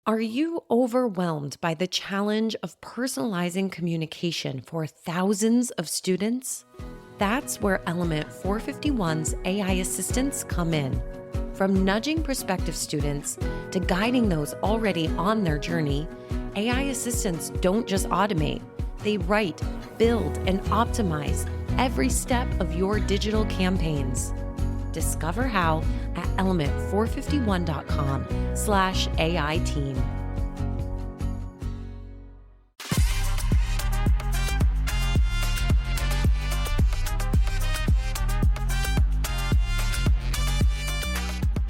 Are you overwhelmed by the challenge of personalizing communication for thousands of students? That's where Element 451's AI assistants come in. From nudging prospective students to guiding those already on their journey, AI assistants don't just automate, they write, build, and optimize every step of your digital campaigns. Discover how at element451.com/AI team.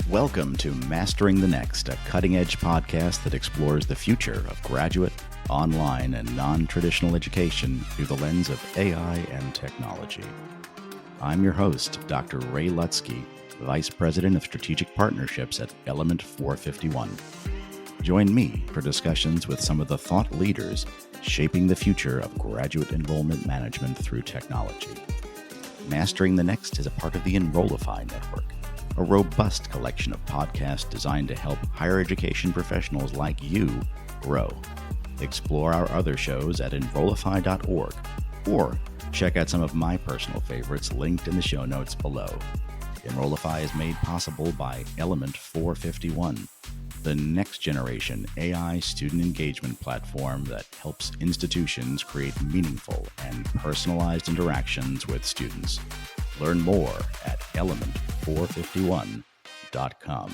Welcome to Mastering the Next, a cutting-edge podcast that explores the future of graduate, online, and non-traditional education through the lens of AI and technology. I'm your host, Dr. Ray Lutsky, Vice President of Strategic Partnerships at Element 451. Join me for discussions with some of the thought leaders shaping the future of graduate enrollment management through technology. Mastering the Next is a part of the Enrollify Network, a robust collection of podcasts designed to help higher education professionals like you grow. Explore our other shows at enrollify.org or check out some of my personal favorites linked in the show notes below. Enrollify is made possible by Element 451, the next generation AI student engagement platform that helps institutions create meaningful and personalized interactions with students. Learn more at element451.com.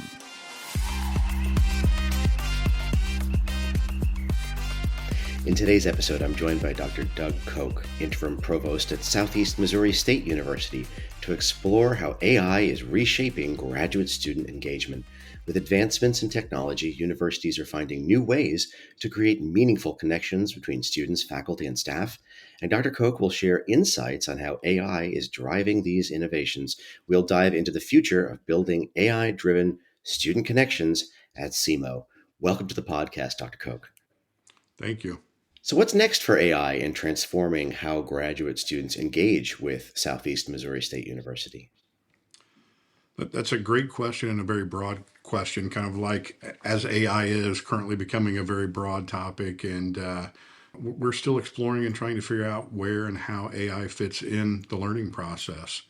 In today's episode, I'm joined by Dr. Doug Koch, Interim Provost at Southeast Missouri State University, to explore how AI is reshaping graduate student engagement. With advancements in technology, universities are finding new ways to create meaningful connections between students, faculty, and staff. And Dr. Koch will share insights on how AI is driving these innovations. We'll dive into the future of building AI-driven student connections at SEMO. Welcome to the podcast, Dr. Koch. Thank you. So what's next for AI in transforming how graduate students engage with Southeast Missouri State University? That's a great question and a very broad question, kind of like as AI is currently becoming a very broad topic. And we're still exploring and trying to figure out where and how AI fits in the learning process.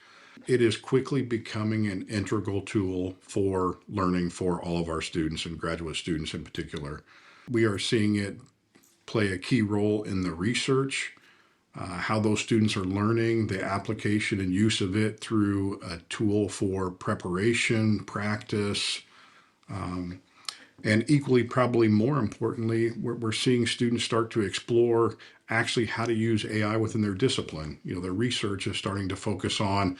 It is quickly becoming an integral tool for learning for all of our students and graduate students in particular. We are seeing it play a key role in the research, how those students are learning, the application and use of it through a tool for preparation, practice, and equally, probably more importantly, we're seeing students start to explore actually how to use AI within their discipline. Their research is starting to focus on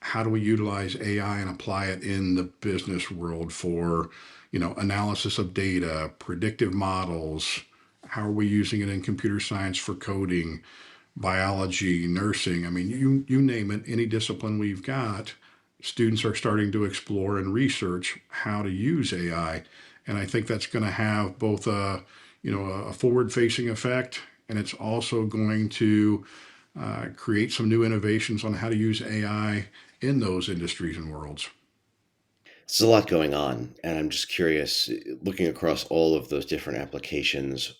how do we utilize AI and apply it in the business world for, analysis of data, predictive models. How are we using it in computer science for coding, biology, nursing? I mean, you name it, any discipline we've got, students are starting to explore and research how to use AI. And I think that's going to have both a forward-facing effect, and it's also going to create some new innovations on how to use AI in those industries and worlds. There's a lot going on, and I'm just curious, looking across all of those different applications,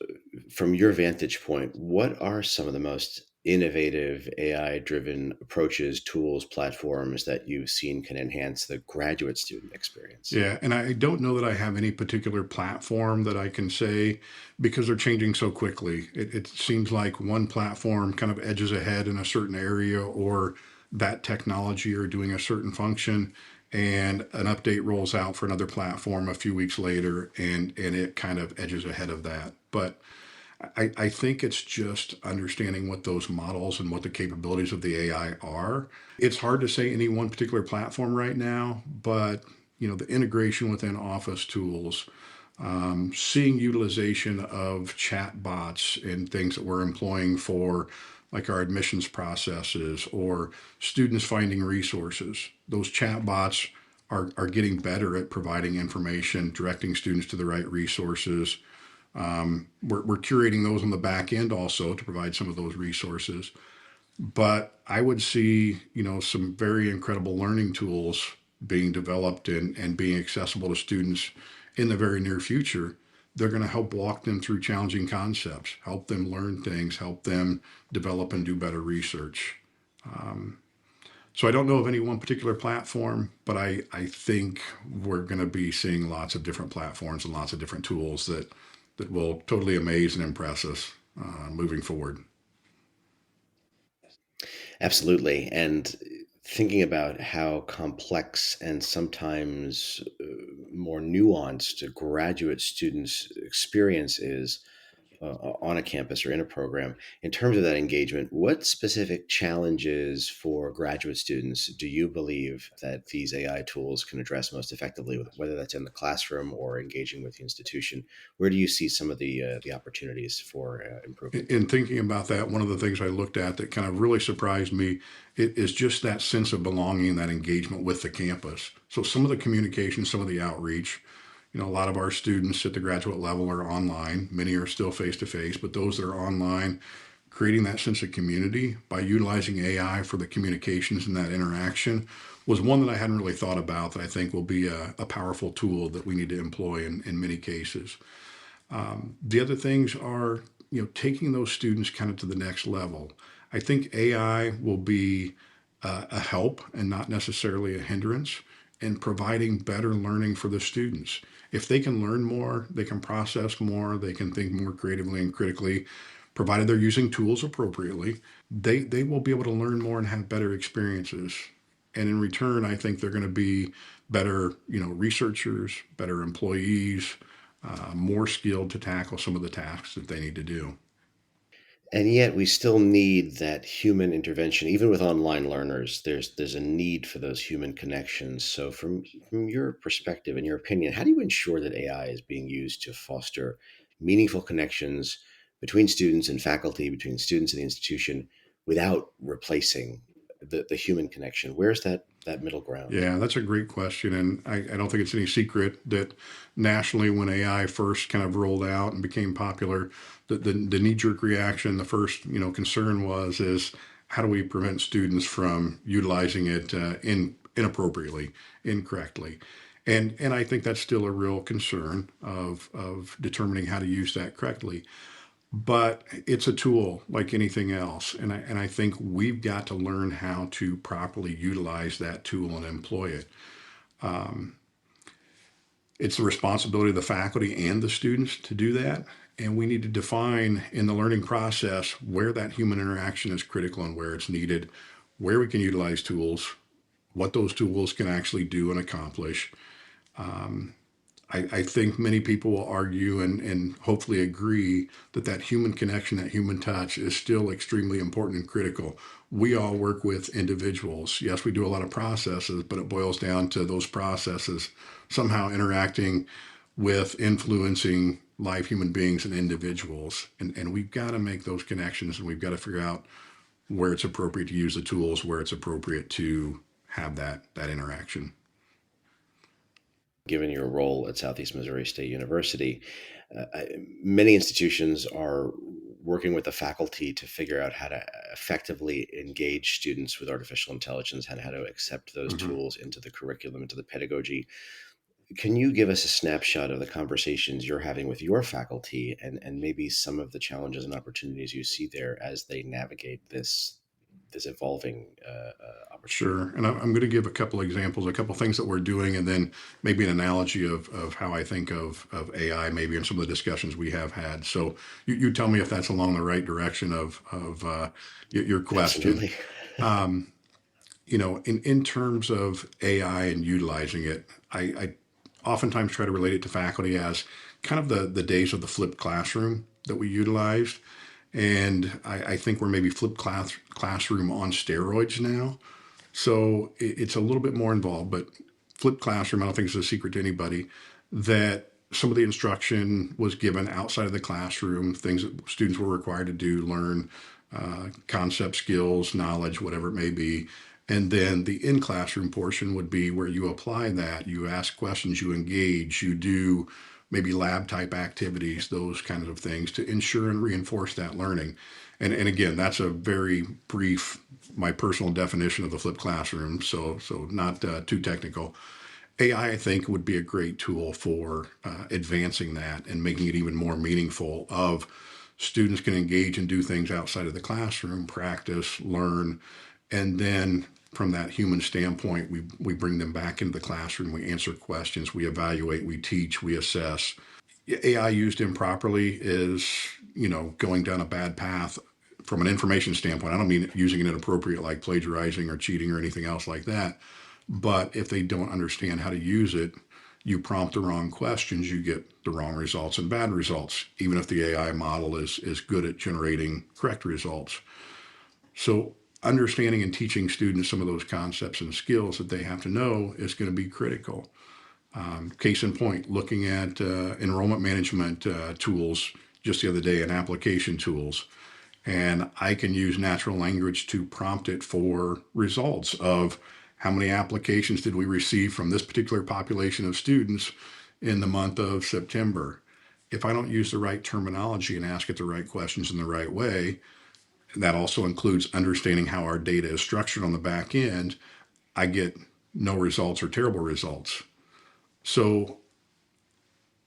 from your vantage point, what are some of the most innovative AI-driven approaches, tools, platforms that you've seen can enhance the graduate student experience? Yeah, and I don't know that I have any particular platform that I can say because they're changing so quickly. It seems like one platform kind of edges ahead in a certain area or that technology or doing a certain function, and an update rolls out for another platform a few weeks later, and it kind of edges ahead of that. But I think it's just understanding what those models and what the capabilities of the AI are. It's hard to say any one particular platform right now, but the integration within Office tools, seeing utilization of chat bots and things that we're employing for like our admissions processes or students finding resources. Those chat bots are getting better at providing information, directing students to the right resources. We're curating those on the back end also to provide some of those resources. But I would see, some very incredible learning tools being developed and being accessible to students in the very near future they're going to help walk them through challenging concepts, help them learn things, help them develop and do better research. So I don't know of any one particular platform, but I think we're going to be seeing lots of different platforms and lots of different tools that will totally amaze and impress us moving forward. Absolutely. And thinking about how complex and sometimes more nuanced a graduate students' experience is on a campus or in a program, in terms of that engagement, what specific challenges for graduate students do you believe that these AI tools can address most effectively, whether that's in the classroom or engaging with the institution? Where do you see some of the opportunities for improvement? In thinking about that, one of the things I looked at that kind of really surprised me is just that sense of belonging, that engagement with the campus. So some of the communication, some of the outreach, a lot of our students at the graduate level are online. Many are still face to face, but those that are online, creating that sense of community by utilizing AI for the communications and that interaction was one that I hadn't really thought about that I think will be a powerful tool that we need to employ in many cases. The other things are, taking those students kind of to the next level. I think AI will be a help and not necessarily a hindrance in providing better learning for the students. If they can learn more, they can process more, they can think more creatively and critically, provided they're using tools appropriately, they will be able to learn more and have better experiences. And in return, I think they're going to be better, researchers, better employees, more skilled to tackle some of the tasks that they need to do. And yet we still need that human intervention. Even with online learners, there's a need for those human connections. So from your perspective and your opinion, how do you ensure that AI is being used to foster meaningful connections between students and faculty, between students and the institution, without replacing the human connection? Where's that middle ground? Yeah, that's a great question. And I don't think it's any secret that nationally, when AI first kind of rolled out and became popular, the knee-jerk reaction, the first concern is how do we prevent students from utilizing it inappropriately, incorrectly? And I think that's still a real concern of determining how to use that correctly. But it's a tool like anything else. And I think we've got to learn how to properly utilize that tool and employ it. It's the responsibility of the faculty and the students to do that. And we need to define in the learning process where that human interaction is critical and where it's needed, where we can utilize tools, what those tools can actually do and accomplish. I think many people will argue and hopefully agree that human connection, that human touch is still extremely important and critical. We all work with individuals. Yes, we do a lot of processes, but it boils down to those processes somehow interacting with influencing live human beings and individuals. And we've got to make those connections, and we've got to figure out where it's appropriate to use the tools, where it's appropriate to have that interaction. Given your role at Southeast Missouri State University, many institutions are working with the faculty to figure out how to effectively engage students with artificial intelligence and how to accept those tools into the curriculum, into the pedagogy. Can you give us a snapshot of the conversations you're having with your faculty and maybe some of the challenges and opportunities you see there as they navigate this evolving opportunity? Sure. And I'm going to give a couple examples, a couple things that we're doing, and then maybe an analogy of how I think of AI, maybe in some of the discussions we have had. So you tell me if that's along the right direction of your question. Absolutely. In terms of AI and utilizing it, I oftentimes try to relate it to faculty as kind of the days of the flipped classroom that we utilized. And I think we're maybe flipped classroom on steroids now. So it's a little bit more involved, but flipped classroom, I don't think it's a secret to anybody that some of the instruction was given outside of the classroom, things that students were required to do, learn concept, skills, knowledge, whatever it may be. And then the in-classroom portion would be where you apply that, you ask questions, you engage, you do maybe lab type activities, those kinds of things to ensure and reinforce that learning. And again, that's a very brief, my personal definition of the flipped classroom, so not too technical. AI, I think, would be a great tool for advancing that and making it even more meaningful. Of students can engage and do things outside of the classroom, practice, learn, and then from that human standpoint, we bring them back into the classroom. We answer questions, we evaluate, we teach, we assess. AI used improperly is, going down a bad path from an information standpoint. I don't mean using it inappropriate like plagiarizing or cheating or anything else like that. But if they don't understand how to use it, you prompt the wrong questions, you get the wrong results and bad results, even if the AI model is good at generating correct results. So understanding and teaching students some of those concepts and skills that they have to know is going to be critical. Case in point, looking at enrollment management tools just the other day and application tools. And I can use natural language to prompt it for results of how many applications did we receive from this particular population of students in the month of September. If I don't use the right terminology and ask it the right questions in the right way, that also includes understanding how our data is structured on the back end, I get no results or terrible results. So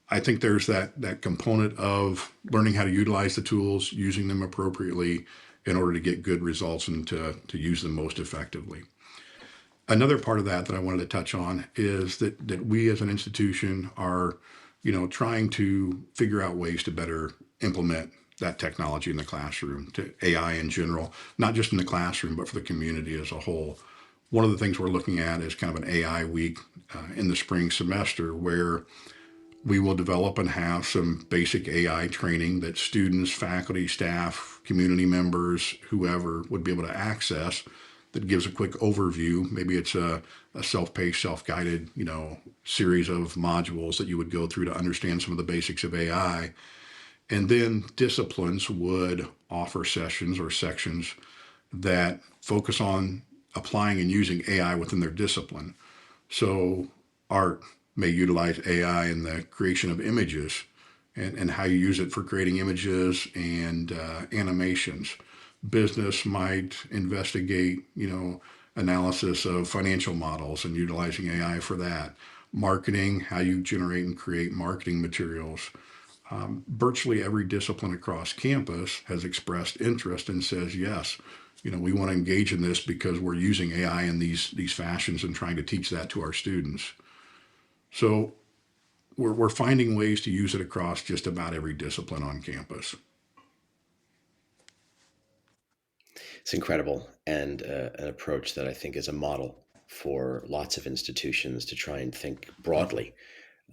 I think there's that component of learning how to utilize the tools, using them appropriately in order to get good results and to use them most effectively. Another part of that I wanted to touch on is that we as an institution are, trying to figure out ways to better implement that technology in the classroom, to AI in general, not just in the classroom, but for the community as a whole. One of the things we're looking at is kind of an AI week in the spring semester where we will develop and have some basic AI training that students, faculty, staff, community members, whoever would be able to access, that gives a quick overview. Maybe it's a self-paced, self-guided, series of modules that you would go through to understand some of the basics of AI. And then disciplines would offer sessions or sections that focus on applying and using AI within their discipline. So art may utilize AI in the creation of images and how you use it for creating images and animations. Business might investigate, analysis of financial models and utilizing AI for that. Marketing, how you generate and create marketing materials. Virtually every discipline across campus has expressed interest and says, yes, we want to engage in this because we're using AI in these fashions and trying to teach that to our students. So we're finding ways to use it across just about every discipline on campus. It's incredible, and an approach that I think is a model for lots of institutions to try and think broadly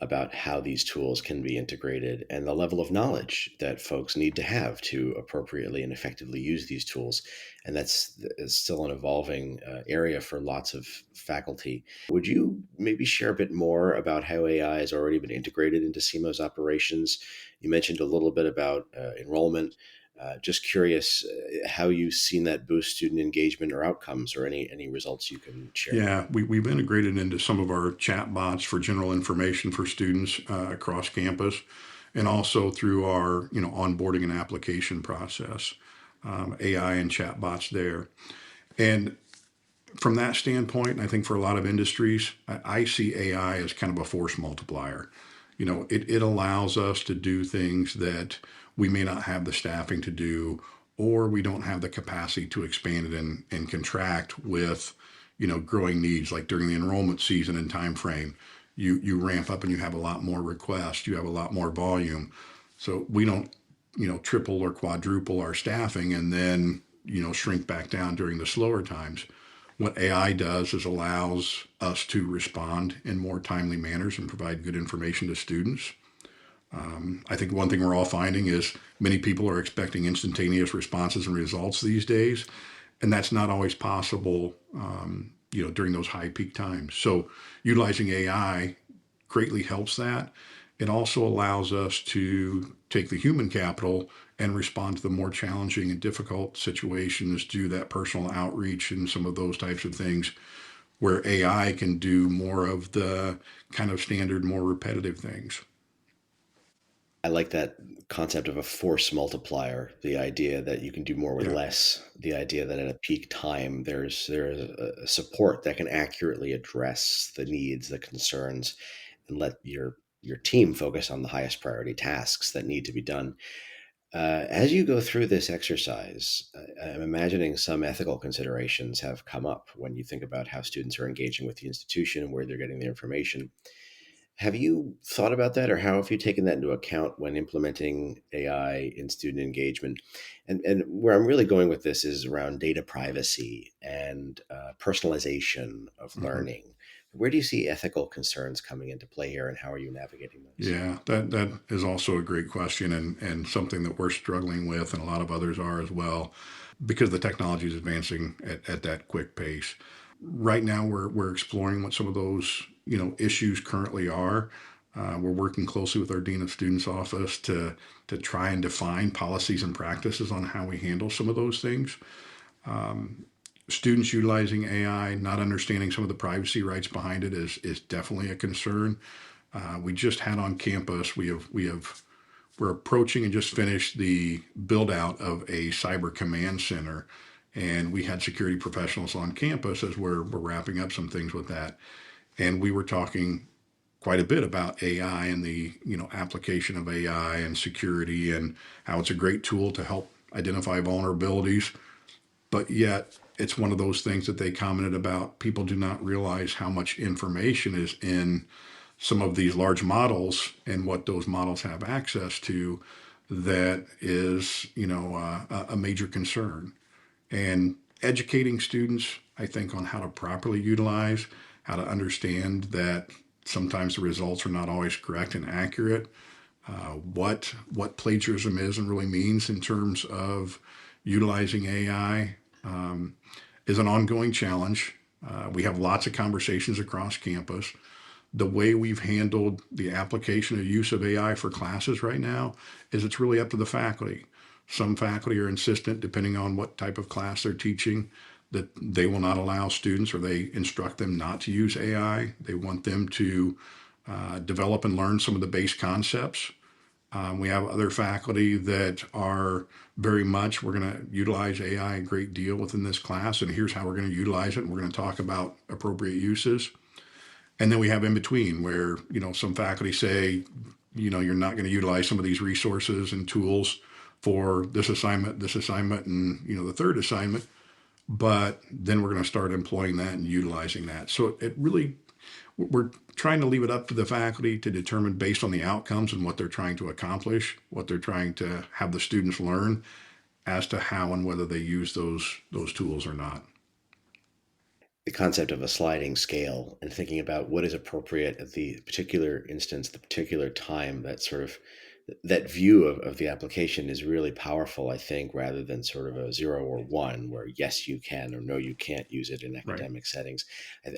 about how these tools can be integrated and the level of knowledge that folks need to have to appropriately and effectively use these tools. And that's still an evolving area for lots of faculty. Would you maybe share a bit more about how AI has already been integrated into SEMO's operations? You mentioned a little bit about enrollment. Just curious how you've seen that boost student engagement or outcomes, or any results you can share. Yeah, we've integrated into some of our chat bots for general information for students across campus, and also through our onboarding and application process, AI and chat bots there. And from that standpoint, I think for a lot of industries, I see AI as kind of a force multiplier. It allows us to do things that we may not have the staffing to do, or we don't have the capacity to expand it and contract with, growing needs. Like during the enrollment season and time frame, you ramp up and you have a lot more requests, you have a lot more volume. So we don't, triple or quadruple our staffing and then, shrink back down during the slower times. What AI does is allows us to respond in more timely manners and provide good information to students. I think one thing we're all finding is many people are expecting instantaneous responses and results these days, and that's not always possible, during those high peak times. So utilizing AI greatly helps that. It also allows us to take the human capital and respond to the more challenging and difficult situations, do that personal outreach and some of those types of things, where AI can do more of the kind of standard, more repetitive things. I like that concept of a force multiplier, the idea that you can do more with Yeah. less, the idea that at a peak time there's a support that can accurately address the needs, the concerns, and let your team focus on the highest priority tasks that need to be done. As you go through this exercise, I'm imagining some ethical considerations have come up when you think about how students are engaging with the institution, where they're getting the information. Have you thought about that, or how have you taken that into account when implementing AI in student engagement? And where I'm really going with this is around data privacy and personalization of Mhm. learning. Where do you see ethical concerns coming into play here, and how are you navigating those? Yeah, that is also a great question, and something that we're struggling with, and a lot of others are as well, because the technology is advancing at that quick pace. Right now, we're exploring what some of those issues currently are. We're working closely with our dean of students office to try and define policies and practices on how we handle some of those things. Students utilizing AI, not understanding some of the privacy rights behind it is definitely a concern. We just had on campus. We're approaching and just finished the build out of a cyber command center, and we had security professionals on campus as we're wrapping up some things with that, and we were talking quite a bit about AI and the application of AI and security and how it's a great tool to help identify vulnerabilities, but yet it's one of those things that they commented about. People do not realize how much information is in some of these large models and what those models have access to, that is a major concern. And educating students, I think, on how to properly utilize, how to understand that sometimes the results are not always correct and accurate, what plagiarism is and really means in terms of utilizing AI, is an ongoing challenge. We have lots of conversations across campus. The way we've handled the application or use of AI for classes right now is it's really up to the faculty. Some faculty are insistent, depending on what type of class they're teaching, that they will not allow students, or they instruct them not to use AI. They want them to develop and learn some of the base concepts. We have other faculty that are very much, we're going to utilize AI a great deal within this class, and here's how we're going to utilize it, and we're going to talk about appropriate uses. And then we have in between where, some faculty say, you're not going to utilize some of these resources and tools for this assignment, and, the third assignment, but then we're going to start employing that and utilizing that. So it really, we're trying to leave it up to the faculty to determine, based on the outcomes and what they're trying to accomplish, what they're trying to have the students learn, as to how and whether they use those tools or not. The concept of a sliding scale and thinking about what is appropriate at the particular instance, the particular time, that sort of that view of the application is really powerful, I think, rather than sort of a 0 or 1 where yes you can or no you can't use it in Right. academic settings.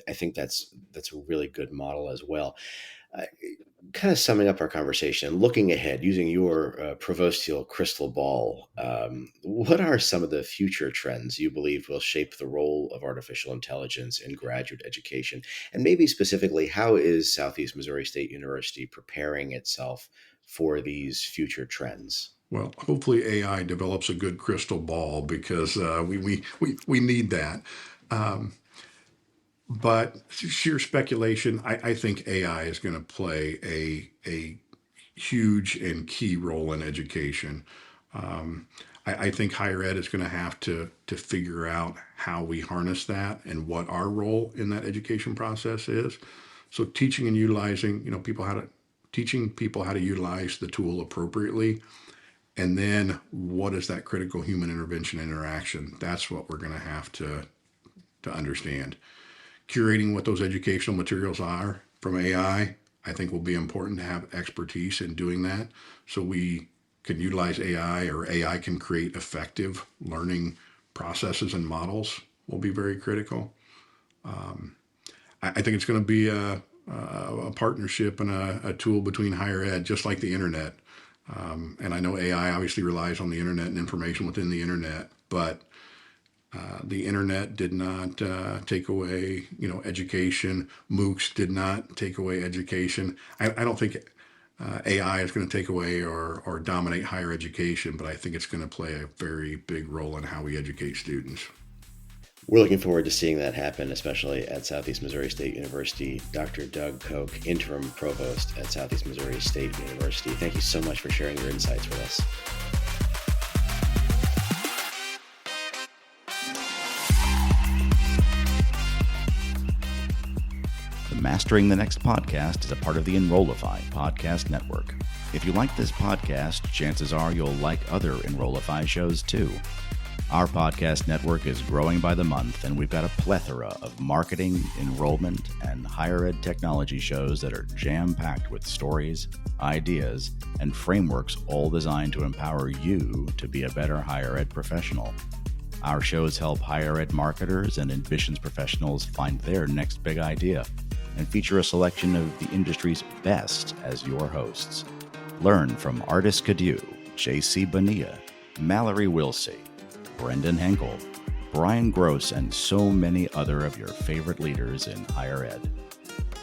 I think that's a really good model as well. Uh, Kind of summing up our conversation, looking ahead, using your provostial crystal ball, what are some of the future trends you believe will shape the role of artificial intelligence in graduate education? And maybe specifically, how is Southeast Missouri State University preparing itself for these future trends? Well, hopefully AI develops a good crystal ball, because we need that. Um, but sheer speculation, I think AI is going to play a huge and key role in education. Um, I think higher ed is going to have to figure out how we harness that and what our role in that education process is. So teaching and utilizing, teaching people how to utilize the tool appropriately, and then what is that critical human intervention interaction? That's what we're going to have to understand. Curating what those educational materials are from I think will be important to have expertise in doing that, so we can utilize AI, or AI can create effective learning processes and models, will be very critical. I think it's going to be a partnership and a tool between higher ed, just like the internet. And I know AI obviously relies on the internet and information within the internet, but the internet did not take away, education. MOOCs did not take away education. I don't think AI is going to take away or dominate higher education, but I think it's going to play a very big role in how we educate students. We're looking forward to seeing that happen, especially at Southeast Missouri State University. Dr. Doug Koch, Interim Provost at Southeast Missouri State University. Thank you so much for sharing your insights with us. The Mastering the Next podcast is a part of the Enrollify podcast network. If you like this podcast, chances are you'll like other Enrollify shows too. Our podcast network is growing by the month, and we've got a plethora of marketing, enrollment, and higher ed technology shows that are jam-packed with stories, ideas, and frameworks all designed to empower you to be a better higher ed professional. Our shows help higher ed marketers and admissions professionals find their next big idea and feature a selection of the industry's best as your hosts. Learn from Artis Cadieux, J.C. Bonilla, Mallory Wilsey, Brendan Henkel, Brian Gross, and so many other of your favorite leaders in higher ed.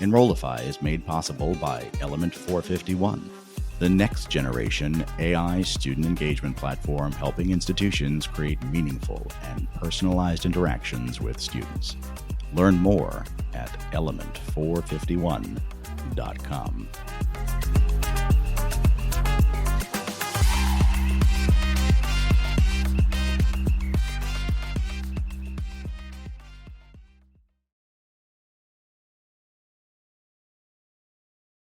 Enrollify is made possible by Element 451, the next generation AI student engagement platform helping institutions create meaningful and personalized interactions with students. Learn more at element451.com.